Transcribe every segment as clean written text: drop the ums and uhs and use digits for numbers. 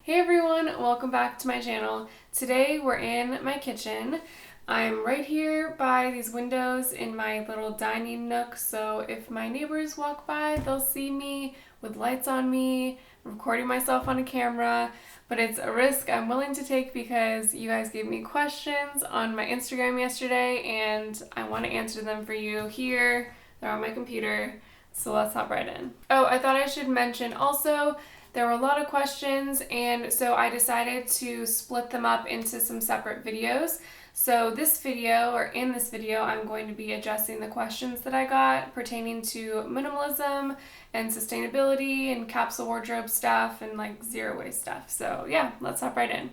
Hey everyone, welcome back to my channel. Today we're in my kitchen. I'm right here by these windows in my little dining nook, so if my neighbors walk by, they'll see me with lights on me, recording myself on a camera, but it's a risk I'm willing to take because you guys gave me questions on my Instagram yesterday and I want to answer them for you here. They're on my computer, so let's hop right in. Oh, I thought I should mention also, there were a lot of questions, and so I decided to split them up into some separate videos. So in this video, I'm going to be addressing the questions that I got pertaining to minimalism and sustainability and capsule wardrobe stuff and like zero waste stuff. So yeah, let's hop right in.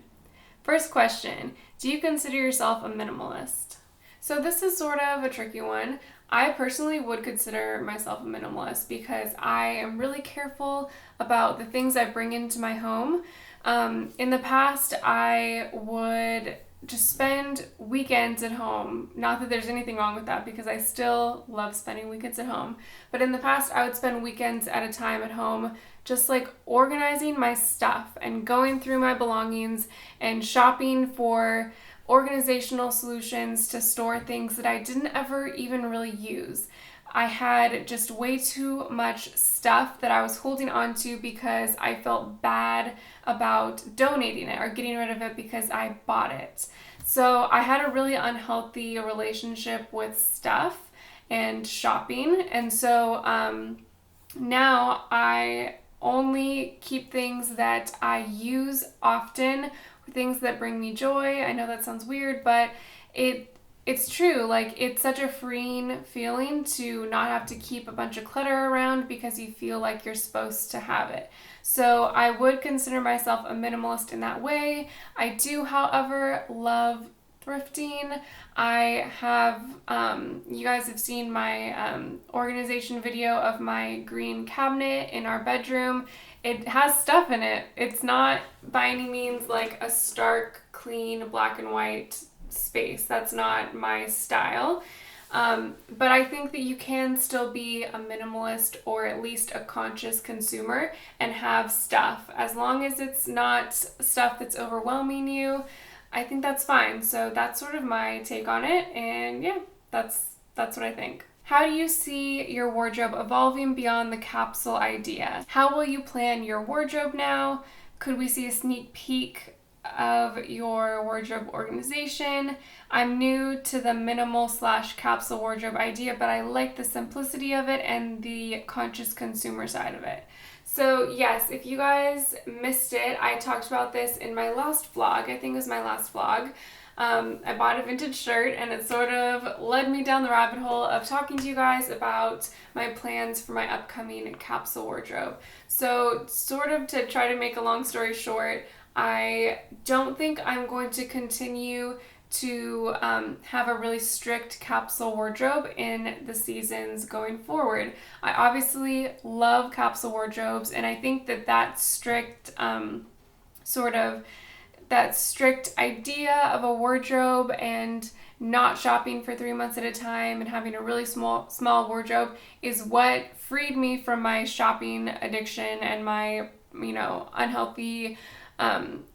First question, do you consider yourself a minimalist? So this is sort of a tricky one. I personally would consider myself a minimalist because I am really careful about the things I bring into my home. In the past, I would just spend weekends at home. Not that there's anything wrong with that because I still love spending weekends at home. But in the past, I would spend weekends at a time at home just like organizing my stuff and going through my belongings and shopping for organizational solutions to store things that I didn't ever even really use. I had just way too much stuff that I was holding on to because I felt bad about donating it or getting rid of it because I bought it. So I had a really unhealthy relationship with stuff and shopping. And so now I only keep things that I use often, things that bring me joy. I know that sounds weird, but it's true. Like, it's such a freeing feeling to not have to keep a bunch of clutter around because you feel like you're supposed to have it. So I would consider myself a minimalist in that way. I do, however, love thrifting. I have, you guys have seen my organization video of my green cabinet in our bedroom. It has stuff in it. It's not by any means like a stark, clean, black and white space. That's not my style. But I think that you can still be a minimalist or at least a conscious consumer and have stuff. As long as it's not stuff that's overwhelming you, I think that's fine. So that's sort of my take on it. And yeah, that's what I think. How do you see your wardrobe evolving beyond the capsule idea? How will you plan your wardrobe now? Could we see a sneak peek of your wardrobe organization? I'm new to the minimal/capsule wardrobe idea, but I like the simplicity of it and the conscious consumer side of it. So yes, if you guys missed it, I talked about this in my last vlog. I think it was my last vlog. I bought a vintage shirt and it sort of led me down the rabbit hole of talking to you guys about my plans for my upcoming capsule wardrobe. So sort of to try to make a long story short, I don't think I'm going to continue to have a really strict capsule wardrobe in the seasons going forward. I obviously love capsule wardrobes, and I think that strict that strict idea of a wardrobe and not shopping for 3 months at a time and having a really small wardrobe is what freed me from my shopping addiction and my, unhealthy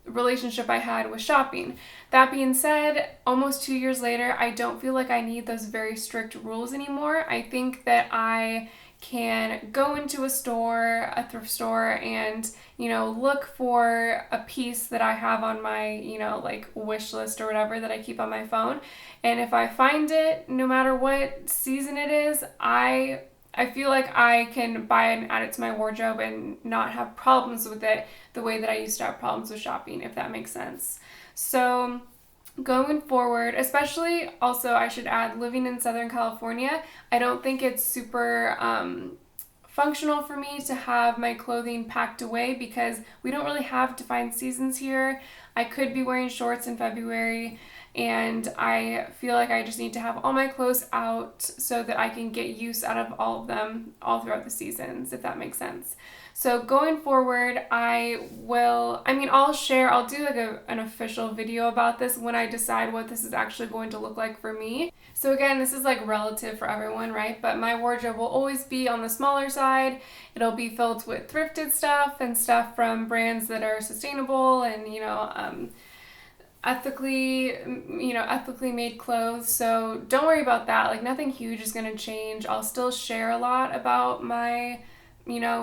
relationship I had with shopping. That being said, almost 2 years later, I don't feel like I need those very strict rules anymore. I think that I can go into a store, a thrift store, and, look for a piece that I have on my, like wish list or whatever that I keep on my phone. And if I find it, no matter what season it is, I feel like I can buy it and add it to my wardrobe and not have problems with it the way that I used to have problems with shopping, if that makes sense. So going forward, especially also I should add, living in Southern California, I don't think it's super functional for me to have my clothing packed away because we don't really have defined seasons here. I could be wearing shorts in February and I feel like I just need to have all my clothes out so that I can get use out of all of them all throughout the seasons, if that makes sense. So going forward, I'll do like an official video about this when I decide what this is actually going to look like for me. So again, this is like relative for everyone, right? But my wardrobe will always be on the smaller side. It'll be filled with thrifted stuff and stuff from brands that are sustainable and, ethically made clothes. So don't worry about that. Like, nothing huge is going to change. I'll still share a lot about my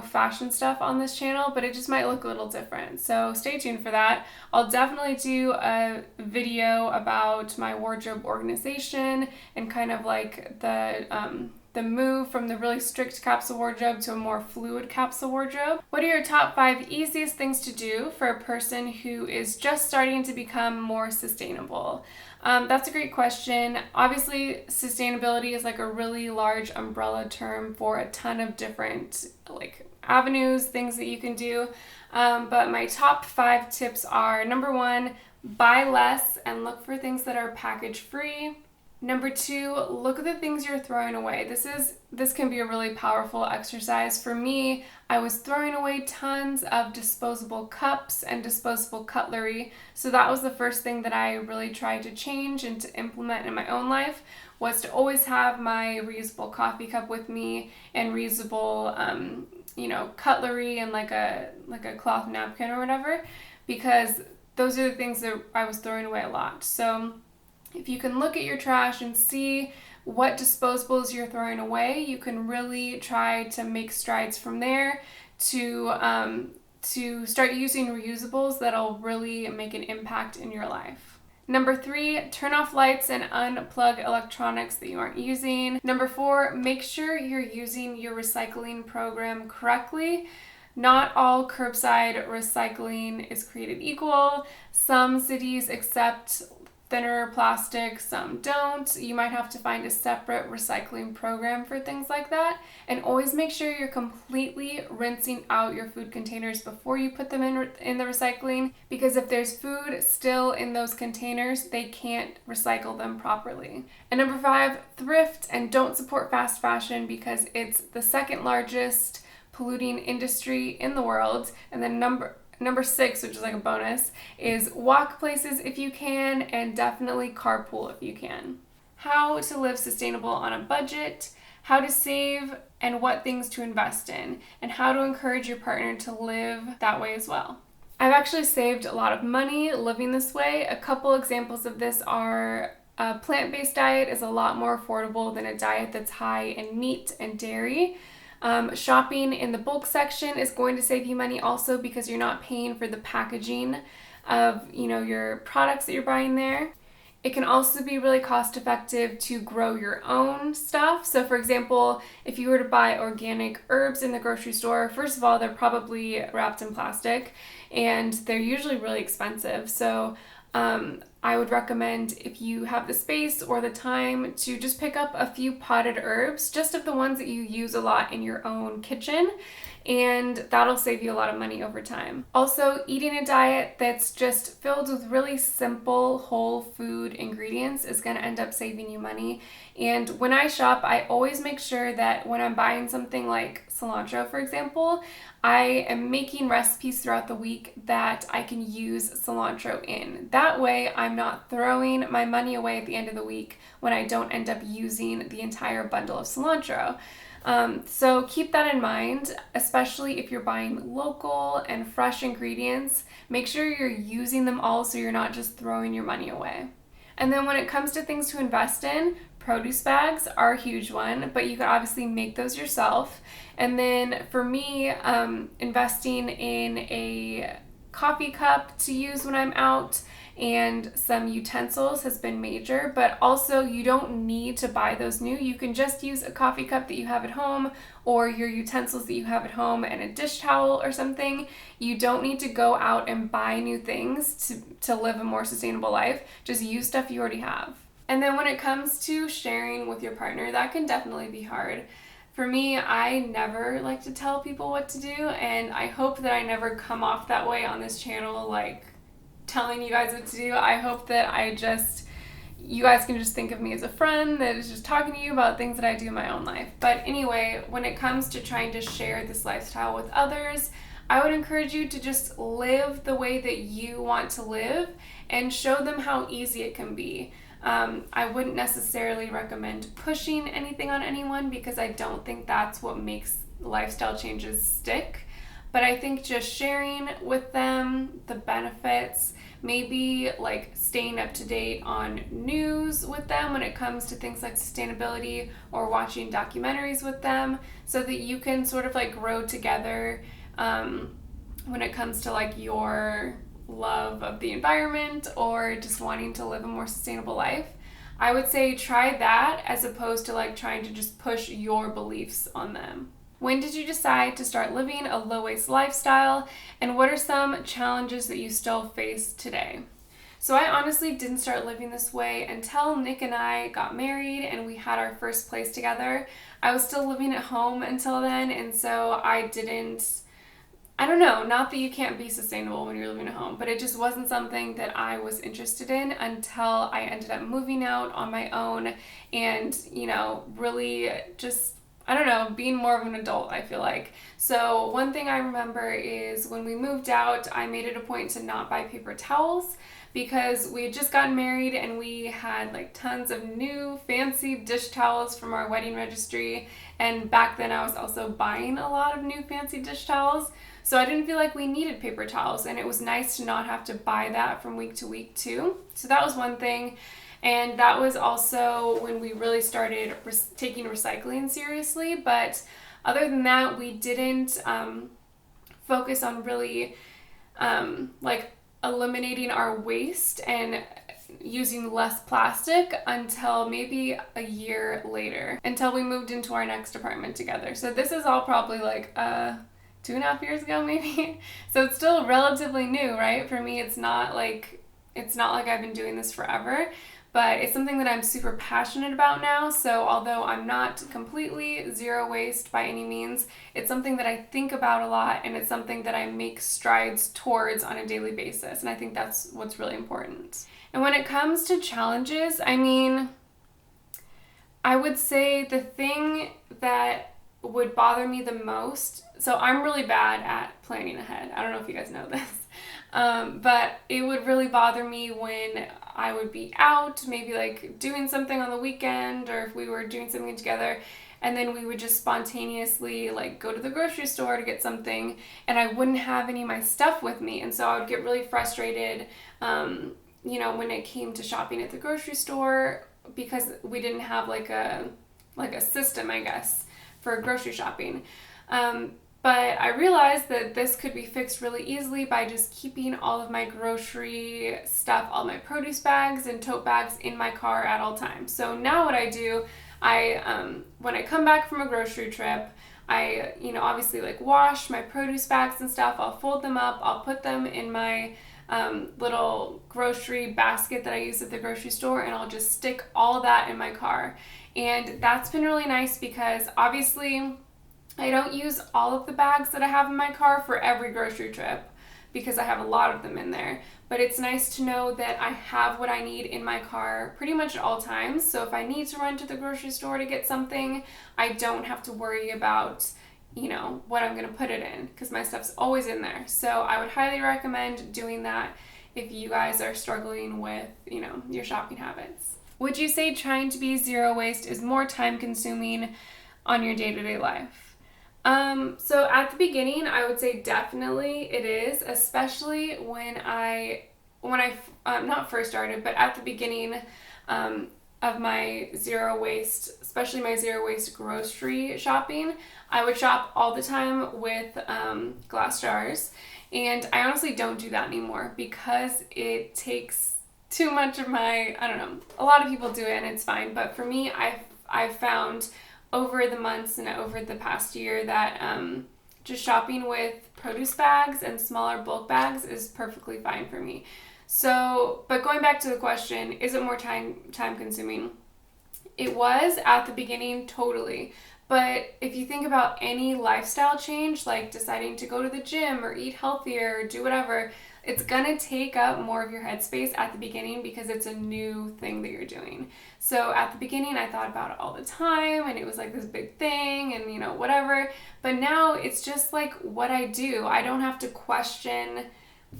fashion stuff on this channel, but it just might look a little different. So stay tuned for that. I'll definitely do a video about my wardrobe organization and kind of like the move from the really strict capsule wardrobe to a more fluid capsule wardrobe. What are your top 5 easiest things to do for a person who is just starting to become more sustainable? That's a great question. Obviously, sustainability is like a really large umbrella term for a ton of different like avenues, things that you can do. But my top 5 tips are: number 1, buy less and look for things that are package free. Number 2, look at the things you're throwing away. This can be a really powerful exercise. For me, I was throwing away tons of disposable cups and disposable cutlery. So that was the first thing that I really tried to change and to implement in my own life, was to always have my reusable coffee cup with me and reusable cutlery and like a cloth napkin or whatever, because those are the things that I was throwing away a lot. So if you can look at your trash and see what disposables you're throwing away, you can really try to make strides from there to start using reusables that'll really make an impact in your life. Number 3, turn off lights and unplug electronics that you aren't using. Number 4, make sure you're using your recycling program correctly. Not all curbside recycling is created equal. Some cities accept thinner plastic, some don't. You might have to find a separate recycling program for things like that. And always make sure you're completely rinsing out your food containers before you put them in the recycling, because if there's food still in those containers, they can't recycle them properly. And number 5, thrift and don't support fast fashion, because it's the second largest polluting industry in the world. And then Number 6, which is like a bonus, is walk places if you can, and definitely carpool if you can. How to live sustainable on a budget, how to save, and what things to invest in, and how to encourage your partner to live that way as well. I've actually saved a lot of money living this way. A couple examples of this are: a plant-based diet is a lot more affordable than a diet that's high in meat and dairy. Shopping in the bulk section is going to save you money also, because you're not paying for the packaging of your products that you're buying there. It can also be really cost effective to grow your own stuff. So for example, if you were to buy organic herbs in the grocery store, first of all, they're probably wrapped in plastic and they're usually really expensive. So I would recommend, if you have the space or the time, to just pick up a few potted herbs, just of the ones that you use a lot in your own kitchen, and that'll save you a lot of money over time. Also, eating a diet that's just filled with really simple whole food ingredients is going to end up saving you money. And when I shop, I always make sure that when I'm buying something like cilantro, for example, I am making recipes throughout the week that I can use cilantro in. That way, I'm not throwing my money away at the end of the week when I don't end up using the entire bundle of cilantro. So keep that in mind, especially if you're buying local and fresh ingredients. Make sure you're using them all so you're not just throwing your money away. And then when it comes to things to invest in, produce bags are a huge one, but you can obviously make those yourself. And then for me, investing in a coffee cup to use when I'm out and some utensils has been major, but also you don't need to buy those new. You can just use a coffee cup that you have at home or your utensils that you have at home and a dish towel or something. You don't need to go out and buy new things to live a more sustainable life. Just use stuff you already have. And then when it comes to sharing with your partner, that can definitely be hard. For me, I never like to tell people what to do, and I hope that I never come off that way on this channel, like telling you guys what to do. I hope that I just you guys can just think of me as a friend that is just talking to you about things that I do in my own life. But anyway, when it comes to trying to share this lifestyle with others, I would encourage you to just live the way that you want to live and show them how easy it can be. I wouldn't necessarily recommend pushing anything on anyone because I don't think that's what makes lifestyle changes stick. But I think just sharing with them the benefits, maybe like staying up to date on news with them when it comes to things like sustainability, or watching documentaries with them so that you can sort of like grow together when it comes to like your love of the environment or just wanting to live a more sustainable life. I would say try that as opposed to like trying to just push your beliefs on them. When did you decide to start living a low-waste lifestyle, and what are some challenges that you still face today? So I honestly didn't start living this way until Nick and I got married and we had our first place together. I was still living at home until then, and so I don't know, not that you can't be sustainable when you're living at home, but it just wasn't something that I was interested in until I ended up moving out on my own and, really just, being more of an adult, I feel like. So one thing I remember is when we moved out, I made it a point to not buy paper towels because we had just gotten married and we had like tons of new fancy dish towels from our wedding registry. And back then I was also buying a lot of new fancy dish towels. So I didn't feel like we needed paper towels, and it was nice to not have to buy that from week to week too. So that was one thing. And that was also when we really started taking recycling seriously. But other than that, we didn't focus on really eliminating our waste and using less plastic until maybe a year later, until we moved into our next apartment together. So this is all probably like 2.5 years ago maybe. So it's still relatively new, right? For me, it's not like I've been doing this forever, but it's something that I'm super passionate about now. So although I'm not completely zero waste by any means, it's something that I think about a lot, and it's something that I make strides towards on a daily basis. And I think that's what's really important. And when it comes to challenges, I would say the thing that would bother me the most, so I'm really bad at planning ahead. I don't know if you guys know this. But it would really bother me when I would be out, maybe like doing something on the weekend, or if we were doing something together, and then we would just spontaneously like go to the grocery store to get something, and I wouldn't have any of my stuff with me. And so I would get really frustrated, when it came to shopping at the grocery store, because we didn't have like a system, I guess, for grocery shopping. But I realized that this could be fixed really easily by just keeping all of my grocery stuff, all my produce bags and tote bags in my car at all times. So now what I do, when I come back from a grocery trip, I, obviously like wash my produce bags and stuff. I'll fold them up. I'll put them in my little grocery basket that I use at the grocery store, and I'll just stick all of that in my car. And that's been really nice because obviously I don't use all of the bags that I have in my car for every grocery trip because I have a lot of them in there. But it's nice to know that I have what I need in my car pretty much at all times. So if I need to run to the grocery store to get something, I don't have to worry about, what I'm going to put it in, because my stuff's always in there. So I would highly recommend doing that if you guys are struggling with, your shopping habits. Would you say trying to be zero waste is more time consuming on your day-to-day life? So at the beginning, I would say definitely it is, especially when I not first started, but at the beginning of my zero waste, especially my zero waste grocery shopping, I would shop all the time with glass jars, and I honestly don't do that anymore because it takes too much of my, a lot of people do it and it's fine, but for me, I've found over the months and over the past year that just shopping with produce bags and smaller bulk bags is perfectly fine for me. So, but going back to the question, is it more time consuming? It was at the beginning, totally. But if you think about any lifestyle change, like deciding to go to the gym or eat healthier or do whatever, it's gonna take up more of your headspace at the beginning because it's a new thing that you're doing. So at the beginning, I thought about it all the time and it was like this big thing and, you know, whatever. But now it's just like what I do. I don't have to question,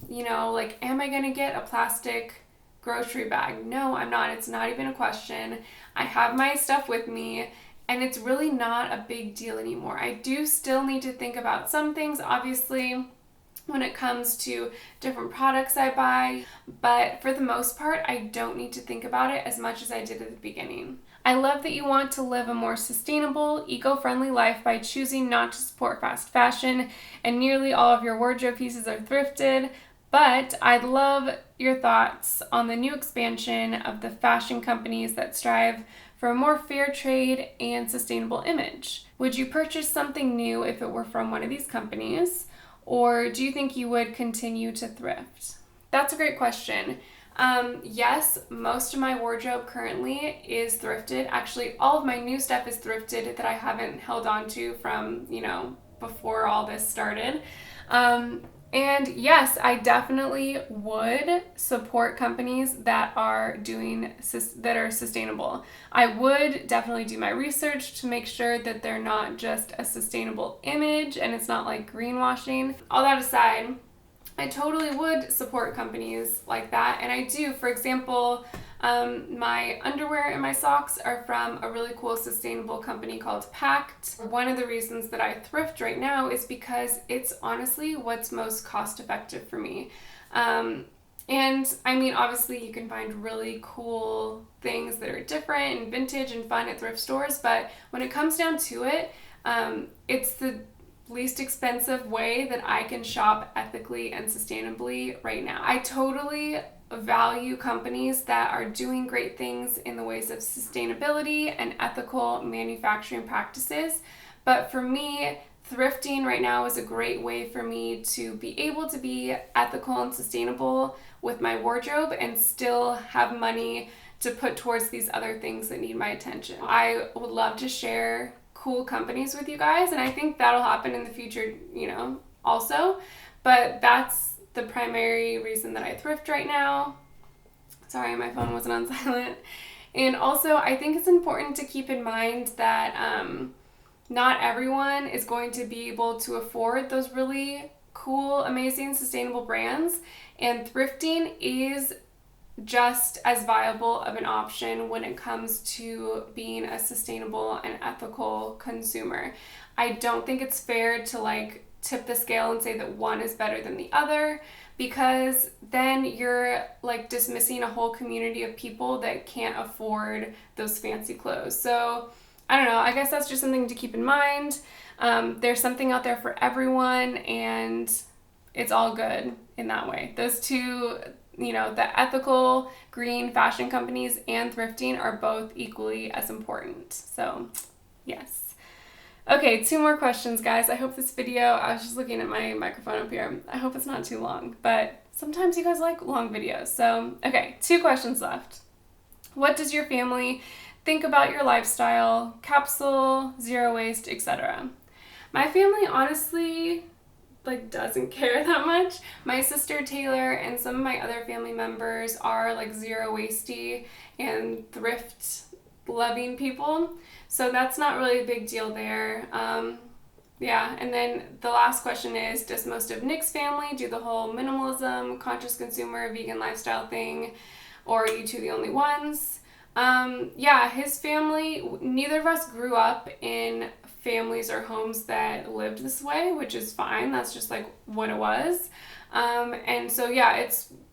you know, like, am I gonna get a plastic grocery bag? No, I'm not. It's not even a question. I have my stuff with me and it's really not a big deal anymore. I do still need to think about some things, obviously, when it comes to different products I buy, but for the most part, I don't need to think about it as much as I did at the beginning. I love that you want to live a more sustainable, eco-friendly life by choosing not to support fast fashion, and nearly all of your wardrobe pieces are thrifted, but I'd love your thoughts on the new expansion of the fashion companies that strive for a more fair trade and sustainable image. Would you purchase something new if it were from one of these companies? Or do you think you would continue to thrift? That's a great question. Yes, most of my wardrobe currently is thrifted. Actually, all of my new stuff is thrifted that I haven't held on to from, you know, before all this started. And yes, I definitely would support companies that are sustainable. I would definitely do my research to make sure that they're not just a sustainable image and it's not like greenwashing. All that aside, I totally would support companies like that, and I do. For example, my underwear and my socks are from a really cool sustainable company called Pact. One of the reasons that I thrift right now is because it's honestly what's most cost effective for me. And I mean, obviously you can find really cool things that are different and vintage and fun at thrift stores, but when it comes down to it, it's the least expensive way that I can shop ethically and sustainably right now. I totally value companies that are doing great things in the ways of sustainability and ethical manufacturing practices, but for me, thrifting right now is a great way for me to be able to be ethical and sustainable with my wardrobe and still have money to put towards these other things that need my attention. I would love to share cool companies with you guys, and I think that'll happen in the future, you know, also, but that's the primary reason that I thrift right now. Sorry, my phone wasn't on silent. And also, I think it's important to keep in mind that not everyone is going to be able to afford those really cool, amazing, sustainable brands, and thrifting is just as viable of an option when it comes to being a sustainable and ethical consumer. I don't think it's fair to like tip the scale and say that one is better than the other, because then you're like dismissing a whole community of people that can't afford those fancy clothes. So I don't know, I guess that's just something to keep in mind. There's something out there for everyone, and it's all good in that way. Those two, you know, the ethical green fashion companies and thrifting are both equally as important. So yes. Okay, 2 more questions, guys. I hope this video, I was just looking at my microphone up here. I hope it's not too long, but sometimes you guys like long videos. So, okay, 2 questions left. What does your family think about your lifestyle, capsule, zero waste, etc.? My family honestly like doesn't care that much. My sister Taylor and some of my other family members are like zero wastey and thrift loving people, so that's not really a big deal there. Yeah, and then the last question is, does most of Nick's family do the whole minimalism, conscious consumer, vegan lifestyle thing, or are you two the only ones? Yeah, his family, neither of us grew up in families or homes that lived this way, which is fine. That's just like what it was. And so yeah,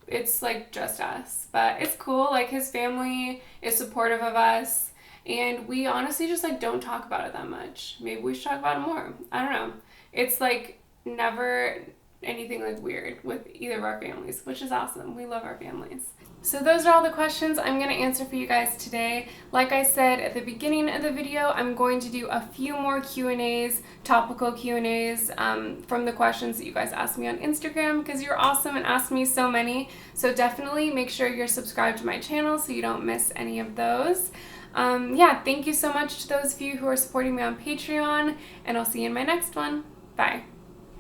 it's like just us, but it's cool. Like his family is supportive of us, and we honestly just like don't talk about it that much. Maybe we should talk about it more. I don't know. It's like never anything like weird with either of our families, which is awesome. We love our families. So those are all the questions I'm going to answer for you guys today. Like I said at the beginning of the video, I'm going to do a few more Q&As, topical Q&As from the questions that you guys asked me on Instagram, because you're awesome and asked me so many. So definitely make sure you're subscribed to my channel so you don't miss any of those. Yeah, thank you so much to those of you who are supporting me on Patreon, and I'll see you in my next one. Bye.